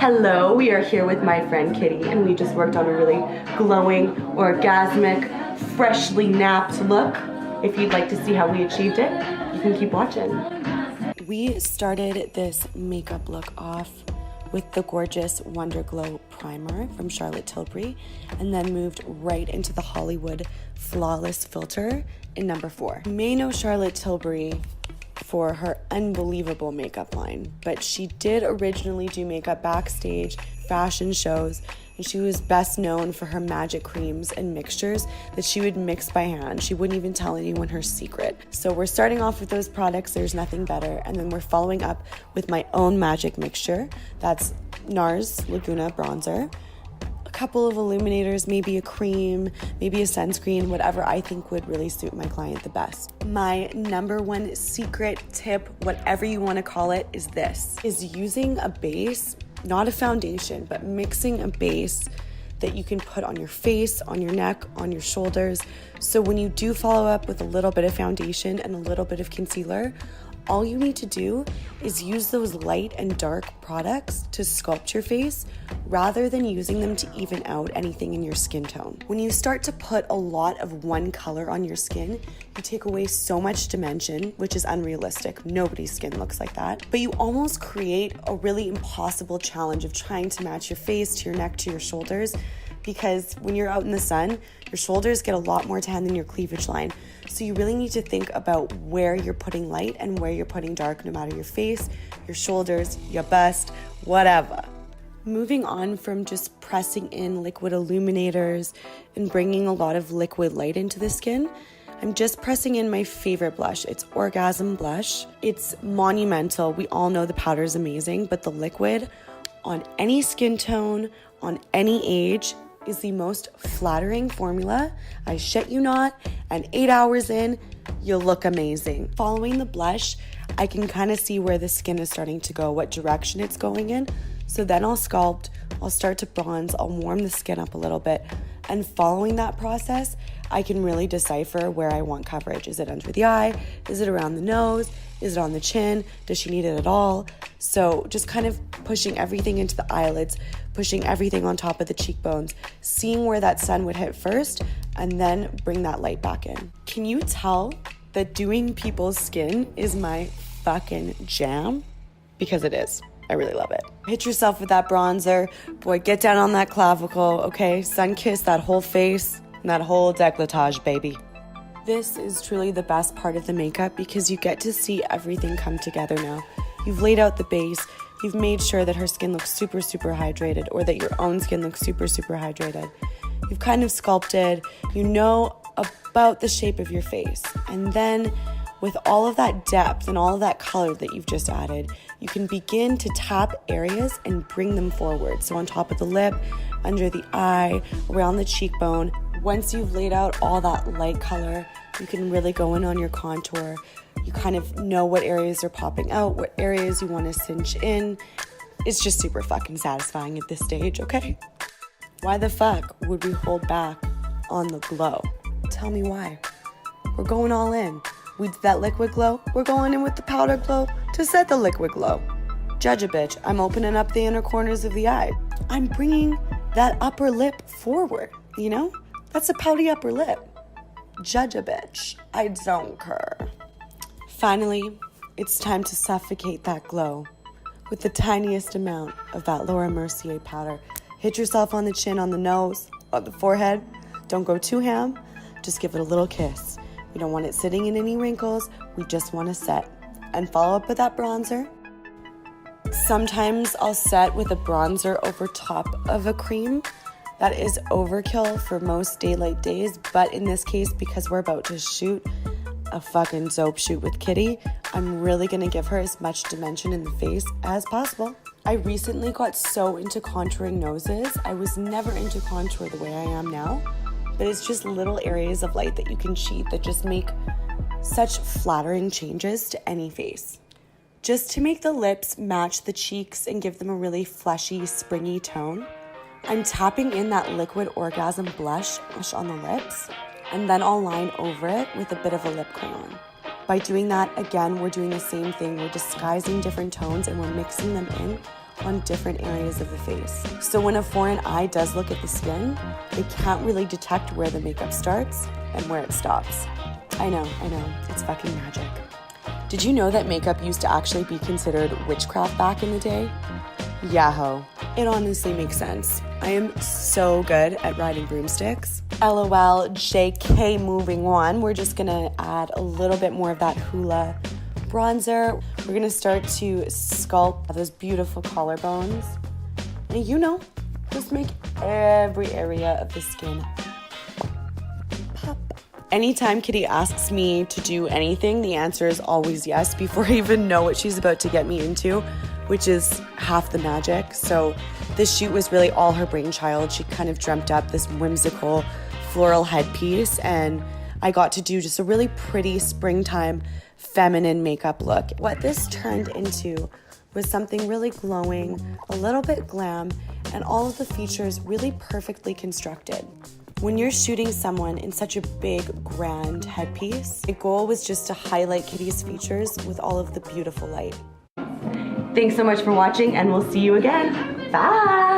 Hello, we are here with my friend Kitty, and we just worked on a really glowing, orgasmic, freshly napped look. If you'd like to see how we achieved it, you can keep watching. We started this makeup look off with the gorgeous Wonder Glow primer from Charlotte Tilbury, and then moved right into the Hollywood Flawless filter in number 4. You may know Charlotte Tilbury for her unbelievable makeup line, but she did originally do makeup backstage, fashion shows, and she was best known for her magic creams and mixtures that she would mix by hand. She wouldn't even tell anyone her secret. So we're starting off with those products, There's Nothing Better, and then we're following up with my own magic mixture. That's NARS Laguna bronzer, a couple of illuminators, maybe a cream, maybe a sunscreen, whatever I think would really suit my client the best. My number one secret tip, whatever you want to call it, is using a base, not a foundation, but mixing a base that you can put on your face, on your neck, on your shoulders. So when you do follow up with a little bit of foundation and a little bit of concealer, all you need to do is use those light and dark products to sculpt your face rather than using them to even out anything in your skin tone. When you start to put a lot of one color on your skin, you take away so much dimension, which is unrealistic. Nobody's skin looks like that. But you almost create a really impossible challenge of trying to match your face to your neck to your shoulders, because when you're out in the sun, your shoulders get a lot more tan than your cleavage line. So you really need to think about where you're putting light and where you're putting dark, no matter your face, your shoulders, your bust, whatever. Moving on from just pressing in liquid illuminators and bringing a lot of liquid light into the skin, I'm just pressing in my favorite blush. It's Orgasm Blush. It's monumental. We all know the powder is amazing, but the liquid on any skin tone, on any age, is the most flattering formula. I shit you not, and 8 hours in, you'll look amazing. Following the blush, I can kind of see where the skin is starting to go, what direction it's going in. So then I'll sculpt, I'll start to bronze, I'll warm the skin up a little bit. And following that process, I can really decipher where I want coverage. Is it under the eye? Is it around the nose? Is it on the chin? Does she need it at all? So just kind of pushing everything into the eyelids, pushing everything on top of the cheekbones, seeing where that sun would hit first, and then bring that light back in. Can you tell that doing people's skin is my fucking jam? Because it is. I really love it. Hit yourself with that bronzer. Boy, get down on that clavicle, okay? Sun kiss that whole face and that whole décolletage, baby. This is truly the best part of the makeup because you get to see everything come together now. You've laid out the base. You've made sure that her skin looks super, super hydrated, or that your own skin looks super, super hydrated. You've kind of sculpted. You know about the shape of your face. And then with all of that depth and all of that color that you've just added, you can begin to tap areas and bring them forward. So on top of the lip, under the eye, around the cheekbone. Once you've laid out all that light color, you can really go in on your contour. You kind of know what areas are popping out, what areas you want to cinch in. It's just super fucking satisfying at this stage, okay? Why the fuck would we hold back on the glow? Tell me why. We're going all in. We did that liquid glow. We're going in with the powder glow to set the liquid glow. Judge a bitch. I'm opening up the inner corners of the eye. I'm bringing that upper lip forward, you know? That's a pouty upper lip. Judge a bitch. I don't care. Finally, it's time to suffocate that glow with the tiniest amount of that Laura Mercier powder. Hit yourself on the chin, on the nose, on the forehead. Don't go too ham. Just give it a little kiss. We don't want it sitting in any wrinkles. We just want to set. And follow up with that bronzer. Sometimes I'll set with a bronzer over top of a cream. That is overkill for most daylight days, but in this case, because we're about to shoot a fucking soap shoot with Kitty, I'm really gonna give her as much dimension in the face as possible. I recently got so into contouring noses. I was never into contour the way I am now, but it's just little areas of light that you can cheat that just make such flattering changes to any face. Just to make the lips match the cheeks and give them a really fleshy, springy tone, I'm tapping in that liquid Orgasm blush on the lips, and then I'll line over it with a bit of a lip crayon. By doing that, again, we're doing the same thing. We're disguising different tones and we're mixing them in on different areas of the face. So when a foreign eye does look at the skin, they can't really detect where the makeup starts and where it stops. I know, it's fucking magic. Did you know that makeup used to actually be considered witchcraft back in the day? Yahoo. It honestly makes sense. I am so good at riding broomsticks. LOL, JK, moving on. We're just gonna add a little bit more of that Hoola bronzer. We're gonna start to sculpt those beautiful collarbones. And you know, just make every area of the skin pop. Anytime Kitty asks me to do anything, the answer is always yes before I even know what she's about to get me into, which is half the magic. So this shoot was really all her brainchild. She kind of dreamt up this whimsical floral headpiece, and I got to do just a really pretty springtime feminine makeup look. What this turned into was something really glowing, a little bit glam, and all of the features really perfectly constructed. When you're shooting someone in such a big, grand headpiece, the goal was just to highlight Kitty's features with all of the beautiful light. Thanks so much for watching, and we'll see you again. Bye!